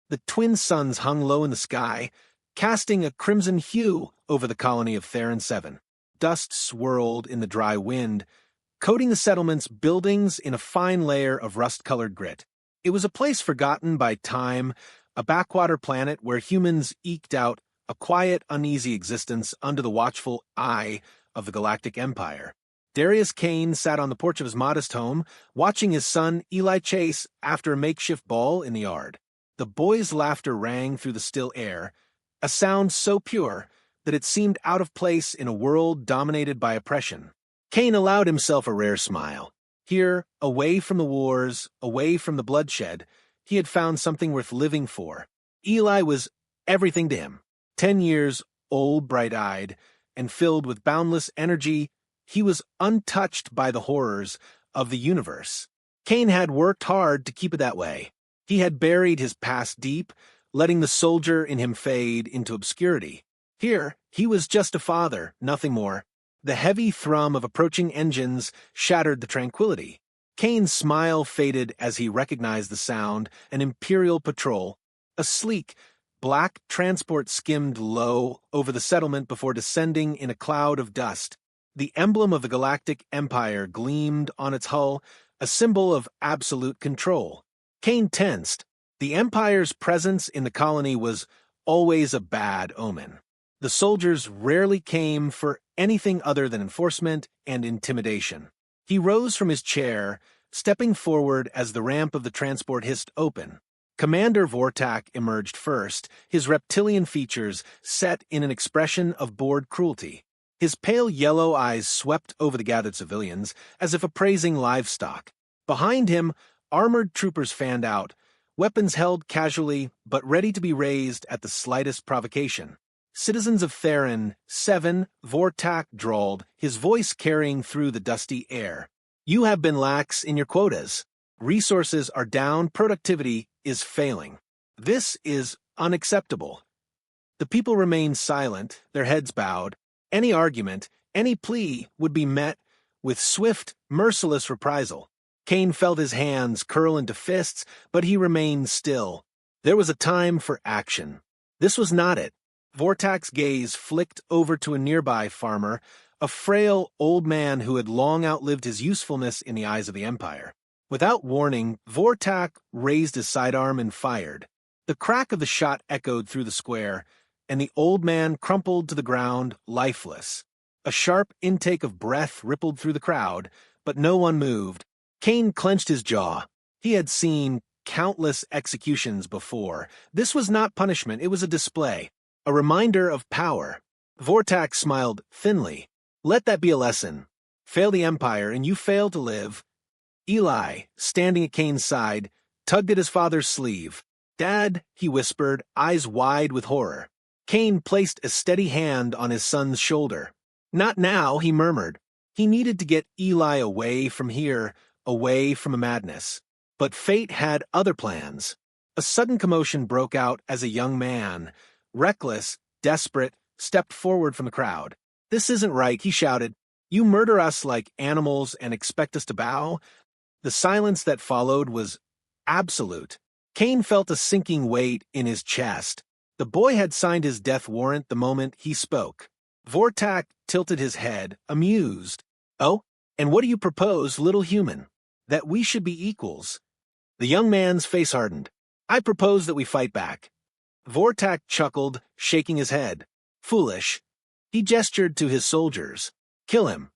The twin suns hung low in the sky, casting a crimson hue over the colony of Theron 7. Dust swirled in the dry wind, coating the settlement's buildings in a fine layer of rust-colored grit. It was a place forgotten by time, a backwater planet where humans eked out a quiet, uneasy existence under the watchful eye of the Galactic Empire. Darius Kane sat on the porch of his modest home, watching his son Eli chase after a makeshift ball in the yard. The boy's laughter rang through the still air, a sound so pure that it seemed out of place in a world dominated by oppression. Kane allowed himself a rare smile. Here, away from the wars, away from the bloodshed, he had found something worth living for. Eli was everything to him. 10 years old, bright-eyed, and filled with boundless energy, he was untouched by the horrors of the universe. Kane had worked hard to keep it that way. He had buried his past deep, letting the soldier in him fade into obscurity. Here, he was just a father, nothing more. The heavy thrum of approaching engines shattered the tranquility. Kane's smile faded as he recognized the sound, an Imperial patrol. A sleek, black transport skimmed low over the settlement before descending in a cloud of dust. The emblem of the Galactic Empire gleamed on its hull, a symbol of absolute control. Kane tensed. The Empire's presence in the colony was always a bad omen. The soldiers rarely came for anything other than enforcement and intimidation. He rose from his chair, stepping forward as the ramp of the transport hissed open. Commander Vortak emerged first, his reptilian features set in an expression of bored cruelty. His pale yellow eyes swept over the gathered civilians, as if appraising livestock. Behind him, armored troopers fanned out, weapons held casually but ready to be raised at the slightest provocation. Citizens of Theron 7, Vortak drawled, his voice carrying through the dusty air. You have been lax in your quotas. Resources are down, productivity is failing. This is unacceptable. The people remained silent, their heads bowed. Any argument, any plea would be met with swift, merciless reprisal. Kane felt his hands curl into fists, but he remained still. There was a time for action. This was not it. Vortak's gaze flicked over to a nearby farmer, a frail old man who had long outlived his usefulness in the eyes of the Empire. Without warning, Vortak raised his sidearm and fired. The crack of the shot echoed through the square, and the old man crumpled to the ground, lifeless. A sharp intake of breath rippled through the crowd, but no one moved. Kane clenched his jaw. He had seen countless executions before. This was not punishment, it was a display, a reminder of power. Vortak smiled thinly. Let that be a lesson. Fail the Empire, and you fail to live. Eli, standing at Kane's side, tugged at his father's sleeve. Dad, he whispered, eyes wide with horror. Kane placed a steady hand on his son's shoulder. Not now, he murmured. He needed to get Eli away from here, away from a madness. But fate had other plans. A sudden commotion broke out as a young man, reckless, desperate, stepped forward from the crowd. This isn't right, he shouted. You murder us like animals and expect us to bow? The silence that followed was absolute. Kane felt a sinking weight in his chest. The boy had signed his death warrant the moment he spoke. Vortak tilted his head, amused. Oh, and what do you propose, little human? That we should be equals. The young man's face hardened. I propose that we fight back. Vortak chuckled, shaking his head. Foolish. He gestured to his soldiers. Kill him.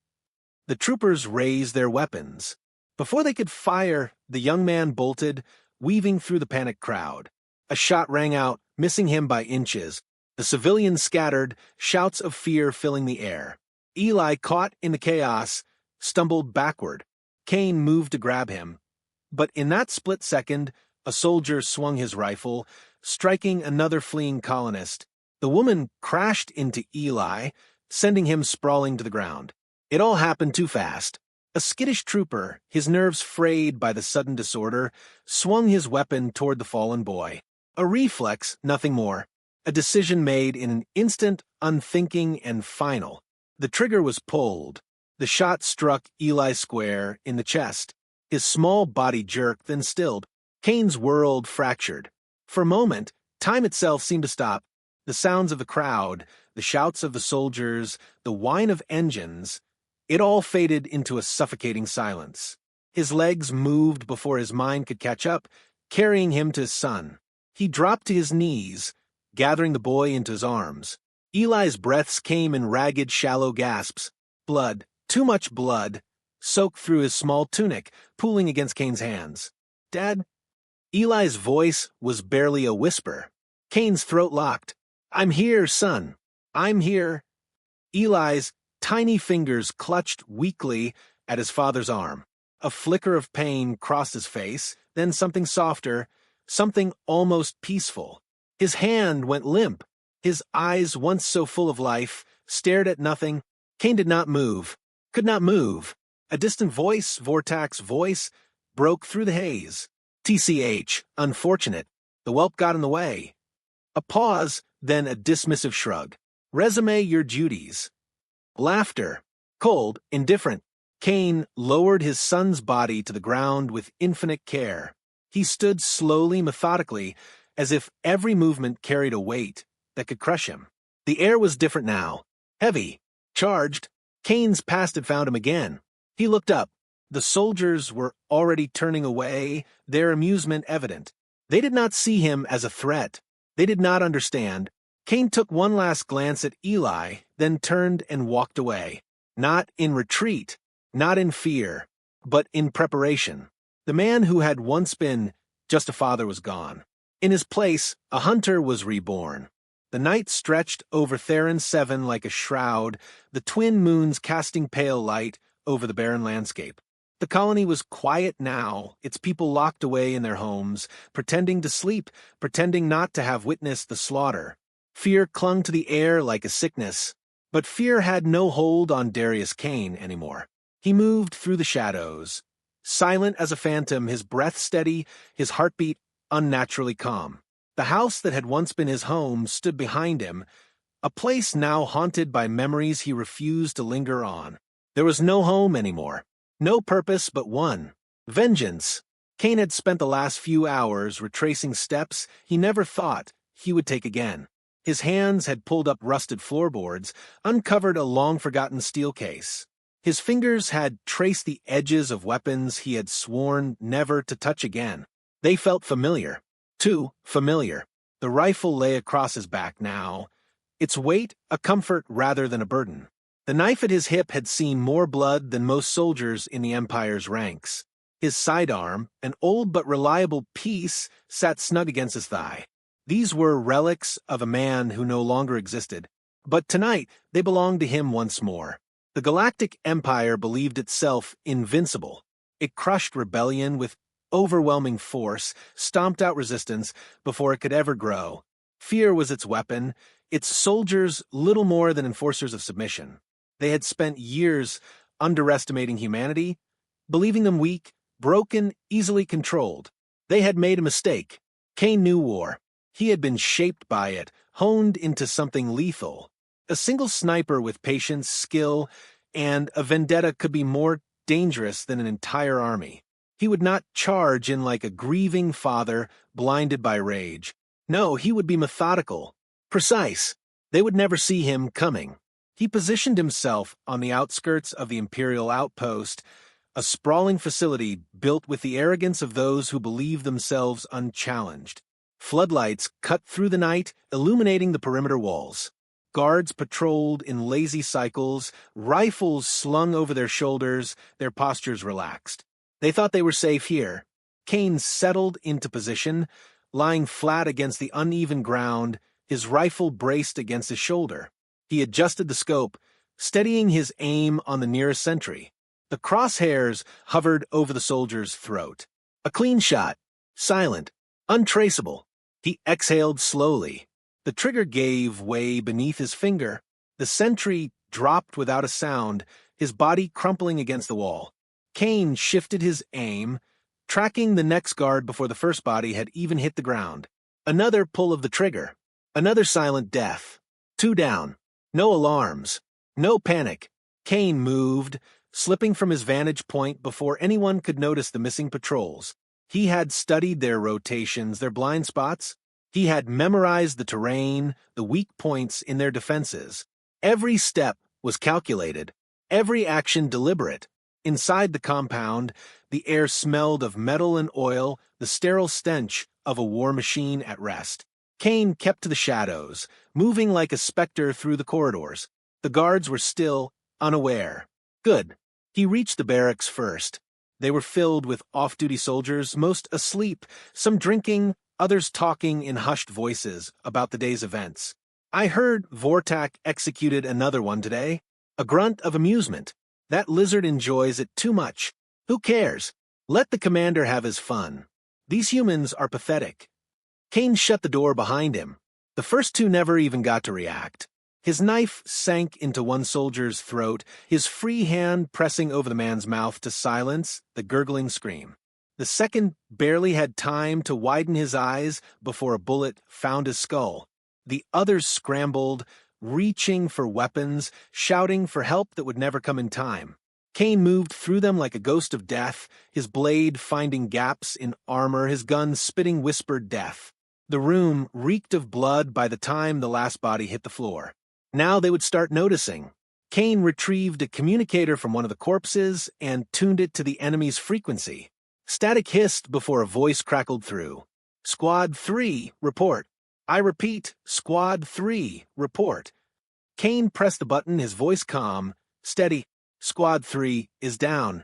The troopers raised their weapons. Before they could fire, the young man bolted, weaving through the panicked crowd. A shot rang out, missing him by inches. The civilians scattered, shouts of fear filling the air. Eli, caught in the chaos, stumbled backward. Kane moved to grab him. But in that split second, a soldier swung his rifle, striking another fleeing colonist. The woman crashed into Eli, sending him sprawling to the ground. It all happened too fast. A skittish trooper, his nerves frayed by the sudden disorder, swung his weapon toward the fallen boy. A reflex, nothing more. A decision made in an instant, unthinking and final. The trigger was pulled. The shot struck Eli square in the chest. His small body jerked, then stilled. Kane's world fractured. For a moment, time itself seemed to stop. The sounds of the crowd, the shouts of the soldiers, the whine of engines, it all faded into a suffocating silence. His legs moved before his mind could catch up, carrying him to his son. He dropped to his knees, gathering the boy into his arms. Eli's breaths came in ragged, shallow gasps. Blood, too much blood, soaked through his small tunic, pooling against Cain's hands. "Dad?" Eli's voice was barely a whisper. Cain's throat locked. "I'm here, son. I'm here." Eli's tiny fingers clutched weakly at his father's arm. A flicker of pain crossed his face, then something softer, something almost peaceful. His hand went limp. His eyes, once so full of life, stared at nothing. Cain did not move, could not move. A distant voice, Vortak's voice, broke through the haze. "TCH, unfortunate. The whelp got in the way." A pause, then a dismissive shrug. "Resume your duties." Laughter. Cold, indifferent. Cain lowered his son's body to the ground with infinite care. He stood slowly, methodically, as if every movement carried a weight that could crush him. The air was different now. Heavy. Charged. Cain's past had found him again. He looked up. The soldiers were already turning away, their amusement evident. They did not see him as a threat. They did not understand. Cain took one last glance at Eli, then turned and walked away. Not in retreat, not in fear, but in preparation. The man who had once been just a father was gone. In his place, a hunter was reborn. The night stretched over Theron 7 like a shroud, the twin moons casting pale light over the barren landscape. The colony was quiet now, its people locked away in their homes, pretending to sleep, pretending not to have witnessed the slaughter. Fear clung to the air like a sickness, but fear had no hold on Darius Cain anymore. He moved through the shadows, silent as a phantom, his breath steady, his heartbeat unnaturally calm. The house that had once been his home stood behind him, a place now haunted by memories he refused to linger on. There was no home anymore, no purpose but one: vengeance. Cain had spent the last few hours retracing steps he never thought he would take again. His hands had pulled up rusted floorboards, uncovered a long-forgotten steel case. His fingers had traced the edges of weapons he had sworn never to touch again. They felt familiar. Too familiar. The rifle lay across his back now, its weight a comfort rather than a burden. The knife at his hip had seen more blood than most soldiers in the Empire's ranks. His sidearm, an old but reliable piece, sat snug against his thigh. These were relics of a man who no longer existed, but tonight they belonged to him once more. The Galactic Empire believed itself invincible. It crushed rebellion with overwhelming force, stomped out resistance before it could ever grow. Fear was its weapon, its soldiers little more than enforcers of submission. They had spent years underestimating humanity, believing them weak, broken, easily controlled. They had made a mistake. Cain knew war. He had been shaped by it, honed into something lethal. A single sniper with patience, skill, and a vendetta could be more dangerous than an entire army. He would not charge in like a grieving father blinded by rage. No, he would be methodical, precise. They would never see him coming. He positioned himself on the outskirts of the Imperial outpost, a sprawling facility built with the arrogance of those who believe themselves unchallenged. Floodlights cut through the night, illuminating the perimeter walls. Guards patrolled in lazy cycles, rifles slung over their shoulders, their postures relaxed. They thought they were safe here. Cain settled into position, lying flat against the uneven ground, his rifle braced against his shoulder. He adjusted the scope, steadying his aim on the nearest sentry. The crosshairs hovered over the soldier's throat. A clean shot, silent, untraceable. He exhaled slowly. The trigger gave way beneath his finger. The sentry dropped without a sound, his body crumpling against the wall. Cain shifted his aim, tracking the next guard before the first body had even hit the ground. Another pull of the trigger. Another silent death. 2 down. No alarms. No panic. Cain moved, slipping from his vantage point before anyone could notice the missing patrols. He had studied their rotations, their blind spots. He had memorized the terrain, the weak points in their defenses. Every step was calculated, every action deliberate. Inside the compound, the air smelled of metal and oil, the sterile stench of a war machine at rest. Kane kept to the shadows, moving like a specter through the corridors. The guards were still, unaware. Good. He reached the barracks first. They were filled with off-duty soldiers, most asleep, some drinking, others talking in hushed voices about the day's events. I heard Vortak executed another one today. A grunt of amusement. That lizard enjoys it too much. Who cares? Let the commander have his fun. These humans are pathetic. Kane shut the door behind him. The first two never even got to react. His knife sank into one soldier's throat, his free hand pressing over the man's mouth to silence the gurgling scream. The second barely had time to widen his eyes before a bullet found his skull. The others scrambled, reaching for weapons, shouting for help that would never come in time. Kane moved through them like a ghost of death, his blade finding gaps in armor, his gun spitting whispered death. The room reeked of blood by the time the last body hit the floor. Now they would start noticing. Kane retrieved a communicator from one of the corpses and tuned it to the enemy's frequency. Static hissed before a voice crackled through. Squad 3, report. I repeat, Squad 3, report. Kane pressed the button, his voice calm, steady. Squad 3 is down.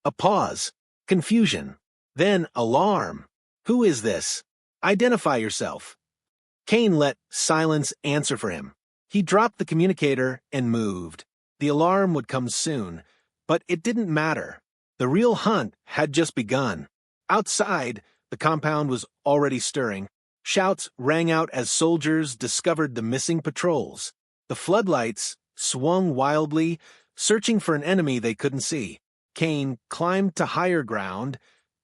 A pause. Confusion. Then alarm. Who is this? Identify yourself. Kane let silence answer for him. He dropped the communicator and moved. The alarm would come soon, but it didn't matter. The real hunt had just begun. Outside, the compound was already stirring. Shouts rang out as soldiers discovered the missing patrols. The floodlights swung wildly, searching for an enemy they couldn't see. Kane climbed to higher ground,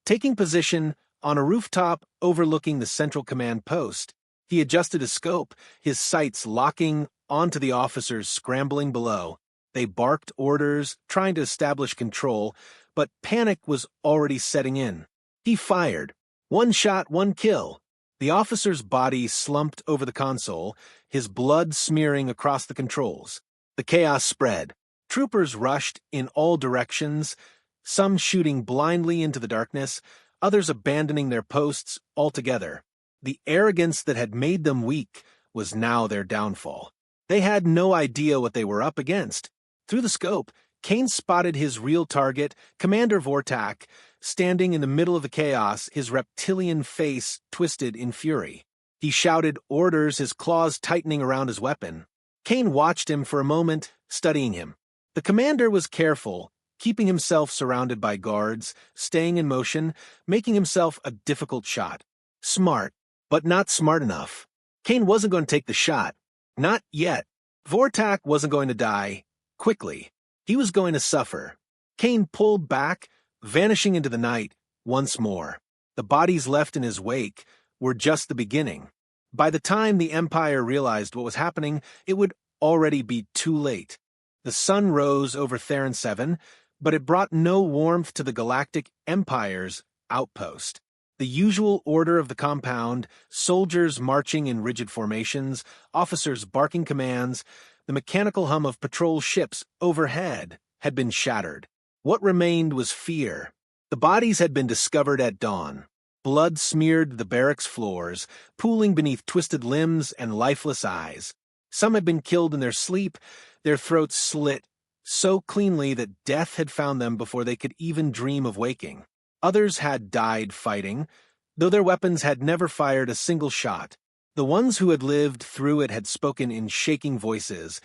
taking position on a rooftop overlooking the central command post. He adjusted his scope, his sights locking onto the officers scrambling below. They barked orders, trying to establish control, but panic was already setting in. He fired. One shot, one kill. The officer's body slumped over the console, his blood smearing across the controls. The chaos spread. Troopers rushed in all directions, some shooting blindly into the darkness, others abandoning their posts altogether. The arrogance that had made them weak was now their downfall. They had no idea what they were up against. Through the scope, Kane spotted his real target, Commander Vortak, standing in the middle of the chaos, his reptilian face twisted in fury. He shouted orders, his claws tightening around his weapon. Kane watched him for a moment, studying him. The commander was careful, keeping himself surrounded by guards, staying in motion, making himself a difficult shot. Smart, but not smart enough. Kane wasn't going to take the shot. Not yet. Vortak wasn't going to die quickly. He was going to suffer. Kane pulled back, vanishing into the night once more. The bodies left in his wake were just the beginning. By the time the Empire realized what was happening, it would already be too late. The sun rose over Theron 7, but it brought no warmth to the Galactic Empire's outpost. The usual order of the compound, soldiers marching in rigid formations, officers barking commands, the mechanical hum of patrol ships overhead had been shattered. What remained was fear. The bodies had been discovered at dawn. Blood smeared the barracks floors, pooling beneath twisted limbs and lifeless eyes. Some had been killed in their sleep, their throats slit so cleanly that death had found them before they could even dream of waking. Others had died fighting, though their weapons had never fired a single shot. The ones who had lived through it had spoken in shaking voices,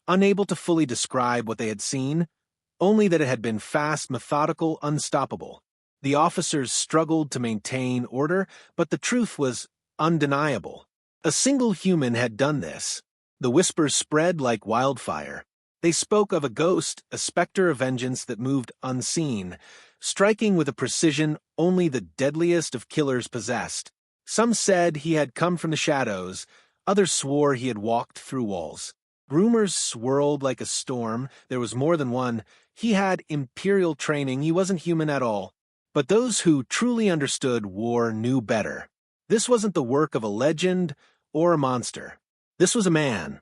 unable to fully describe what they had seen, only that it had been fast, methodical, unstoppable. The officers struggled to maintain order, but the truth was undeniable. A single human had done this. The whispers spread like wildfire. They spoke of a ghost, a specter of vengeance that moved unseen, striking with a precision only the deadliest of killers possessed. Some said he had come from the shadows, others swore he had walked through walls. Rumors swirled like a storm. There was more than one. He had imperial training. He wasn't human at all. But those who truly understood war knew better. This wasn't the work of a legend or a monster. This was a man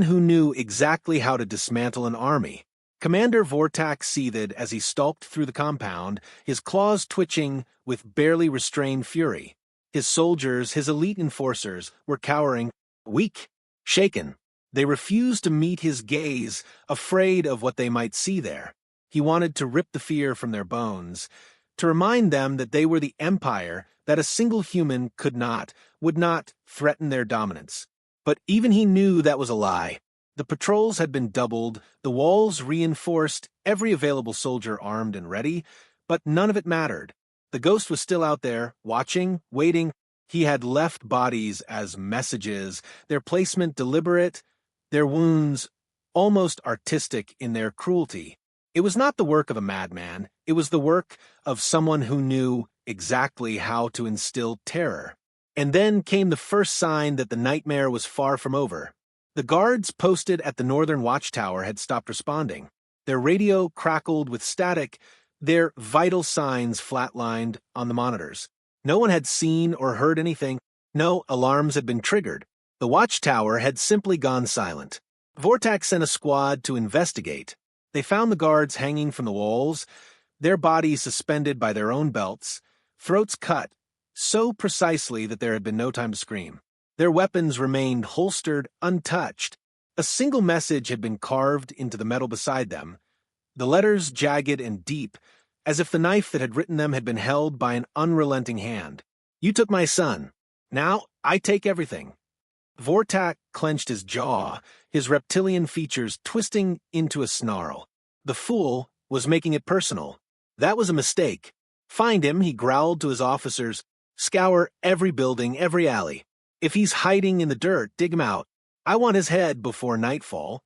who knew exactly how to dismantle an army. Commander Vortak seethed as he stalked through the compound, his claws twitching with barely restrained fury. His soldiers, his elite enforcers, were cowering, weak, shaken. They refused to meet his gaze, afraid of what they might see there. He wanted to rip the fear from their bones, to remind them that they were the empire, that a single human would not threaten their dominance. But even he knew that was a lie. The patrols had been doubled, the walls reinforced, every available soldier armed and ready, but none of it mattered. The ghost was still out there, watching, waiting. He had left bodies as messages, their placement deliberate, their wounds almost artistic in their cruelty. It was not the work of a madman, it was the work of someone who knew exactly how to instill terror. And then came the first sign that the nightmare was far from over. The guards posted at the northern watchtower had stopped responding. Their radio crackled with static, their vital signs flatlined on the monitors. No one had seen or heard anything. No alarms had been triggered. The watchtower had simply gone silent. Vortak sent a squad to investigate. They found the guards hanging from the walls, their bodies suspended by their own belts, throats cut so precisely that there had been no time to scream. Their weapons remained holstered, untouched. A single message had been carved into the metal beside them, the letters jagged and deep, as if the knife that had written them had been held by an unrelenting hand. "You took my son. Now I take everything." Vortak clenched his jaw, his reptilian features twisting into a snarl. The fool was making it personal. That was a mistake. "Find him," he growled to his officers. "Scour every building, every alley. If he's hiding in the dirt, dig him out. I want his head before nightfall."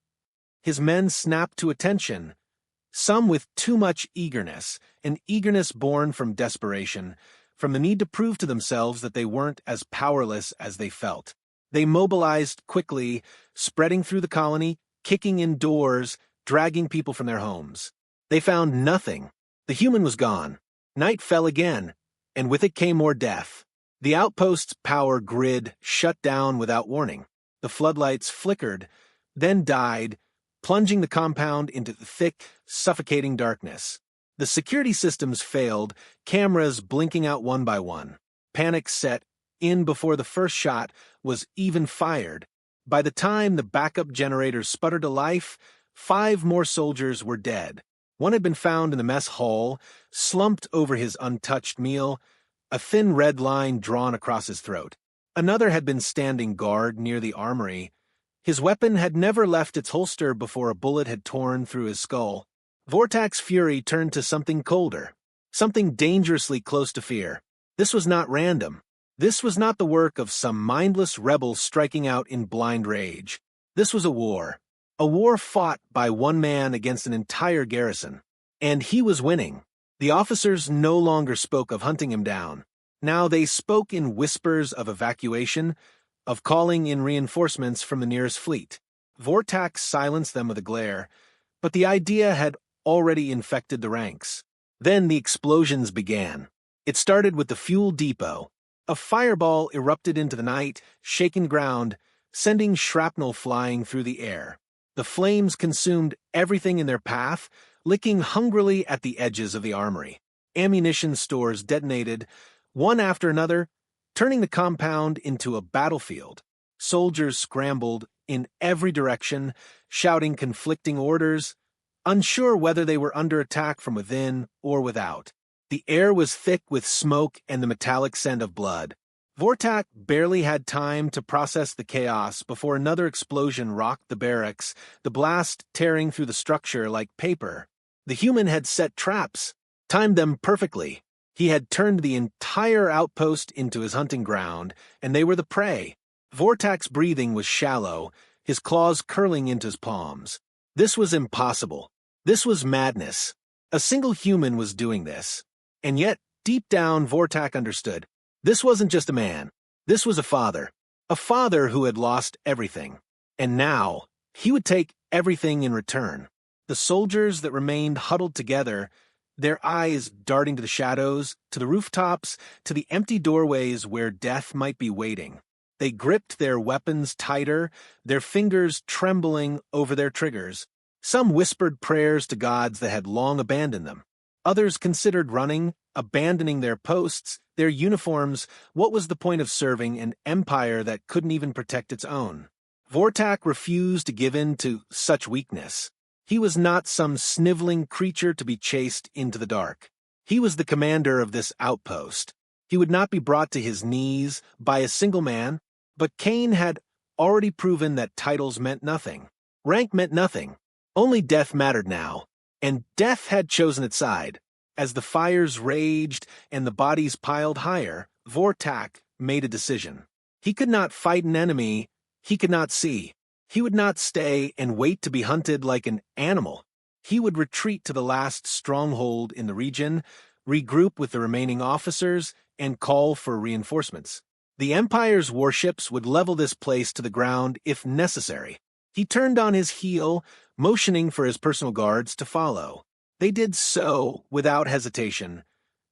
His men snapped to attention, some with too much eagerness, an eagerness born from desperation, from the need to prove to themselves that they weren't as powerless as they felt. They mobilized quickly, spreading through the colony, kicking in doors, dragging people from their homes. They found nothing. The human was gone. Night fell again, and with it came more death. The outpost's power grid shut down without warning. The floodlights flickered, then died, plunging the compound into thick, suffocating darkness. The security systems failed, cameras blinking out one by one. Panic set in before the first shot was even fired. By the time the backup generators sputtered to life, 5 more soldiers were dead. One had been found in the mess hall, slumped over his untouched meal, a thin red line drawn across his throat. Another had been standing guard near the armory. His weapon had never left its holster before a bullet had torn through his skull. Vortak's fury turned to something colder, something dangerously close to fear. This was not random. This was not the work of some mindless rebel striking out in blind rage. This was a war fought by one man against an entire garrison. And he was winning. The officers no longer spoke of hunting him down. Now they spoke in whispers of evacuation, of calling in reinforcements from the nearest fleet. Vortak silenced them with a glare, but the idea had already infected the ranks. Then the explosions began. It started with the fuel depot. A fireball erupted into the night, shaking ground, sending shrapnel flying through the air. The flames consumed everything in their path, licking hungrily at the edges of the armory. Ammunition stores detonated, one after another, turning the compound into a battlefield. Soldiers scrambled in every direction, shouting conflicting orders, unsure whether they were under attack from within or without. The air was thick with smoke and the metallic scent of blood. Vortak barely had time to process the chaos before another explosion rocked the barracks, the blast tearing through the structure like paper. The human had set traps, timed them perfectly. He had turned the entire outpost into his hunting ground, and they were the prey. Vortak's breathing was shallow, his claws curling into his palms. This was impossible. This was madness. A single human was doing this. And yet, deep down, Vortak understood. This wasn't just a man. This was a father who had lost everything. And now, he would take everything in return. The soldiers that remained huddled together, their eyes darting to the shadows, to the rooftops, to the empty doorways where death might be waiting. They gripped their weapons tighter, their fingers trembling over their triggers. Some whispered prayers to gods that had long abandoned them. Others considered running, abandoning their posts, their uniforms. What was the point of serving an empire that couldn't even protect its own? Vortak refused to give in to such weakness. He was not some sniveling creature to be chased into the dark. He was the commander of this outpost. He would not be brought to his knees by a single man, but Cain had already proven that titles meant nothing. Rank meant nothing. Only death mattered now, and death had chosen its side. As the fires raged and the bodies piled higher, Vortak made a decision. He could not fight an enemy he could not see. He would not stay and wait to be hunted like an animal. He would retreat to the last stronghold in the region, regroup with the remaining officers, and call for reinforcements. The Empire's warships would level this place to the ground if necessary. He turned on his heel, motioning for his personal guards to follow. They did so without hesitation,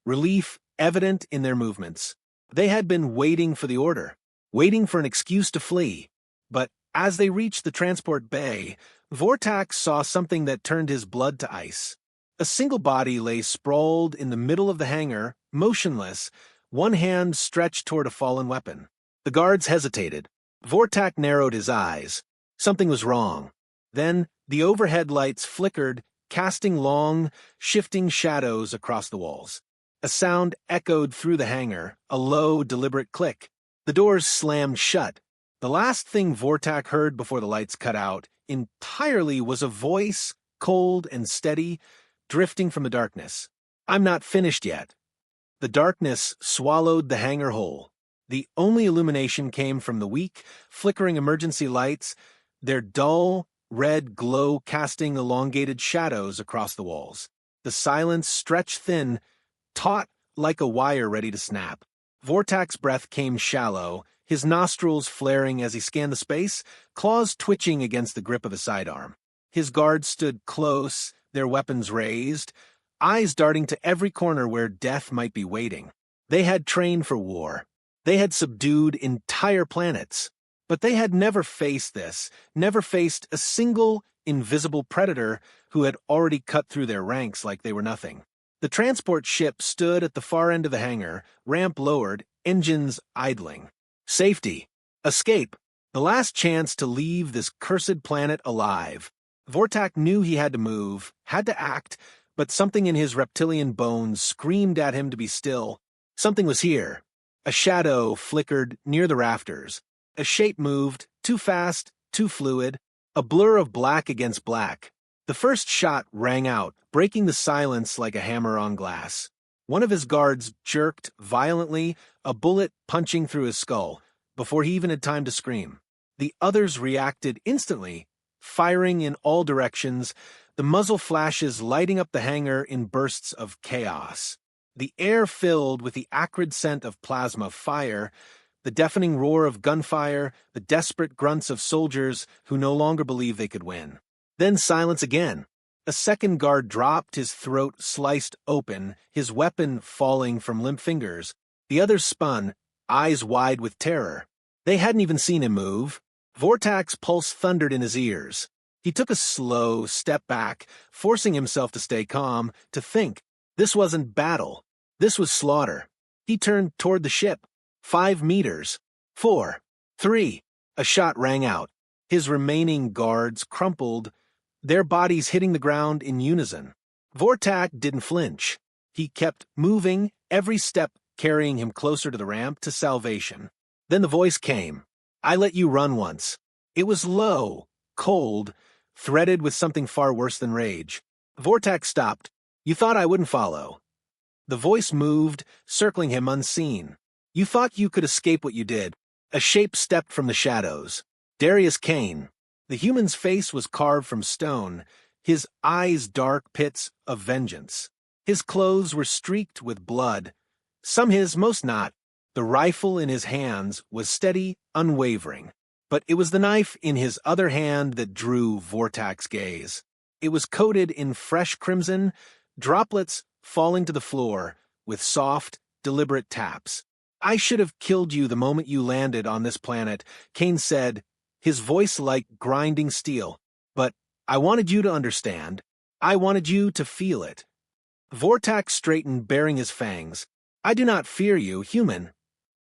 relief evident in their movements. They had been waiting for the order, waiting for an excuse to flee. But as they reached the transport bay, Vortak saw something that turned his blood to ice. A single body lay sprawled in the middle of the hangar, motionless, one hand stretched toward a fallen weapon. The guards hesitated. Vortak narrowed his eyes. Something was wrong. Then the overhead lights flickered, casting long, shifting shadows across the walls. A sound echoed through the hangar, a low, deliberate click. The doors slammed shut. The last thing Vortak heard before the lights cut out entirely was a voice, cold and steady, drifting from the darkness. "I'm not finished yet." The darkness swallowed the hangar whole. The only illumination came from the weak, flickering emergency lights, their dull, red glow casting elongated shadows across the walls. The silence stretched thin, taut like a wire ready to snap. Vortak's breath came shallow, his nostrils flaring as he scanned the space, claws twitching against the grip of a sidearm. His guards stood close, their weapons raised, eyes darting to every corner where death might be waiting. They had trained for war. They had subdued entire planets. But they had never faced this, never faced a single invisible predator who had already cut through their ranks like they were nothing. The transport ship stood at the far end of the hangar, ramp lowered, engines idling. Safety. Escape. The last chance to leave this cursed planet alive. Vortak knew he had to move, had to act, but something in his reptilian bones screamed at him to be still. Something was here. A shadow flickered near the rafters. A shape moved, too fast, too fluid, a blur of black against black. The first shot rang out, breaking the silence like a hammer on glass. One of his guards jerked violently, a bullet punching through his skull, before he even had time to scream. The others reacted instantly, firing in all directions, the muzzle flashes lighting up the hangar in bursts of chaos. The air filled with the acrid scent of plasma fire, the deafening roar of gunfire, the desperate grunts of soldiers who no longer believed they could win. Then silence again. A second guard dropped, his throat sliced open, his weapon falling from limp fingers. The others spun, eyes wide with terror. They hadn't even seen him move. Vortak's pulse thundered in his ears. He took a slow step back, forcing himself to stay calm, to think. This wasn't battle. This was slaughter. He turned toward the ship. 5 meters. 4. 3. A shot rang out. His remaining guards crumpled, their bodies hitting the ground in unison. Vortak didn't flinch. He kept moving, every step carrying him closer to the ramp to salvation. Then the voice came. "I let you run once." It was low, cold, threaded with something far worse than rage. Vortak stopped. "You thought I wouldn't follow." The voice moved, circling him unseen. "You thought you could escape what you did." A shape stepped from the shadows. Darius Cain. The human's face was carved from stone, his eyes dark pits of vengeance. His clothes were streaked with blood. Some his, most not. The rifle in his hands was steady, unwavering. But it was the knife in his other hand that drew Vortak's gaze. It was coated in fresh crimson, droplets falling to the floor with soft, deliberate taps. "I should have killed you the moment you landed on this planet," Kane said, his voice like grinding steel. "But I wanted you to understand. I wanted you to feel it." Vortax straightened, baring his fangs. "I do not fear you, human."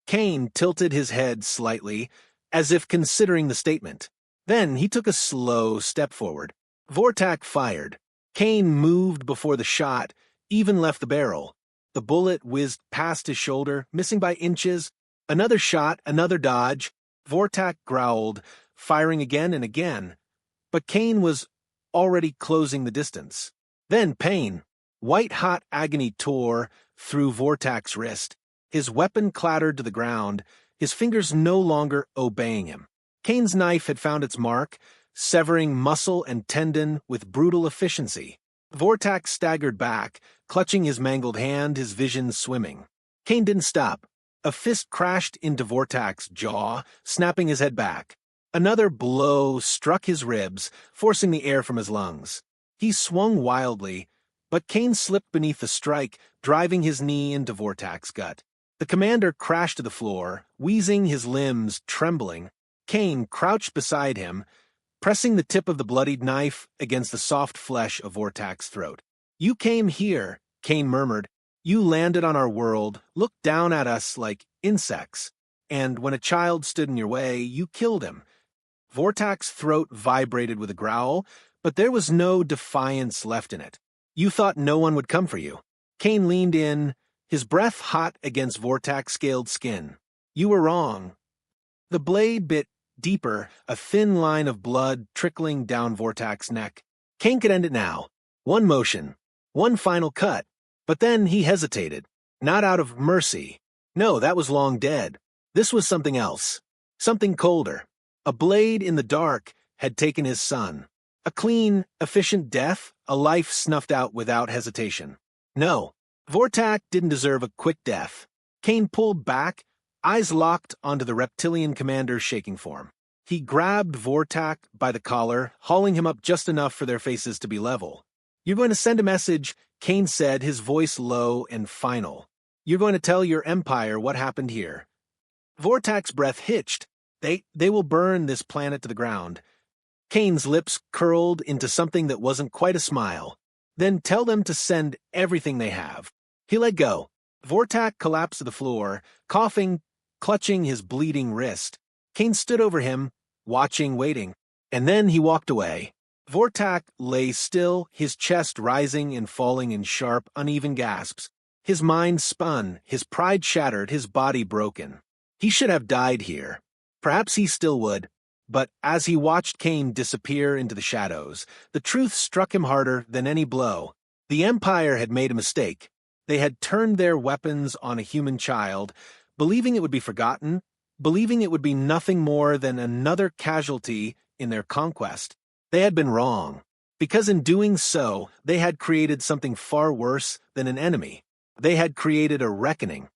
Kane tilted his head slightly, as if considering the statement. Then he took a slow step forward. Vortax fired. Kane moved before the shot even left the barrel. The bullet whizzed past his shoulder, missing by inches. Another shot, another dodge. Vortax growled, firing again and again. But Kane was already closing the distance. Then pain. White-hot agony tore through Vortax's wrist. His weapon clattered to the ground, his fingers no longer obeying him. Kane's knife had found its mark, severing muscle and tendon with brutal efficiency. Vortax staggered back, clutching his mangled hand, his vision swimming. Kane didn't stop. A fist crashed into Vortax's jaw, snapping his head back. Another blow struck his ribs, forcing the air from his lungs. He swung wildly, but Kane slipped beneath the strike, driving his knee into Vortax's gut. The commander crashed to the floor, wheezing, his limbs trembling. Kane crouched beside him, pressing the tip of the bloodied knife against the soft flesh of Vortax's throat. "You came here," Kane murmured. "You landed on our world, looked down at us like insects, and when a child stood in your way, you killed him." Vortax's throat vibrated with a growl, but there was no defiance left in it. "You thought no one would come for you." Kane leaned in, his breath hot against Vortax's scaled skin. "You were wrong." The blade bit deeper, a thin line of blood trickling down Vortax's neck. Kane could end it now. One motion, one final cut. But then he hesitated. Not out of mercy. No, that was long dead. This was something else. Something colder. A blade in the dark had taken his son. A clean, efficient death, a life snuffed out without hesitation. No, Vortax didn't deserve a quick death. Kane pulled back, eyes locked onto the reptilian commander's shaking form. He grabbed Vortax by the collar, hauling him up just enough for their faces to be level. "You're going to send a message," Kane said, his voice low and final. "You're going to tell your empire what happened here." Vortax's breath hitched. They will burn this planet to the ground." Kane's lips curled into something that wasn't quite a smile. "Then tell them to send everything they have." He let go. Vortax collapsed to the floor, coughing, clutching his bleeding wrist. Kane stood over him, watching, waiting. And then he walked away. Vortax lay still, his chest rising and falling in sharp, uneven gasps. His mind spun, his pride shattered, his body broken. He should have died here. Perhaps he still would. But as he watched Kane disappear into the shadows, the truth struck him harder than any blow. The Empire had made a mistake. They had turned their weapons on a human child, believing it would be forgotten, believing it would be nothing more than another casualty in their conquest. They had been wrong, because in doing so, they had created something far worse than an enemy. They had created a reckoning.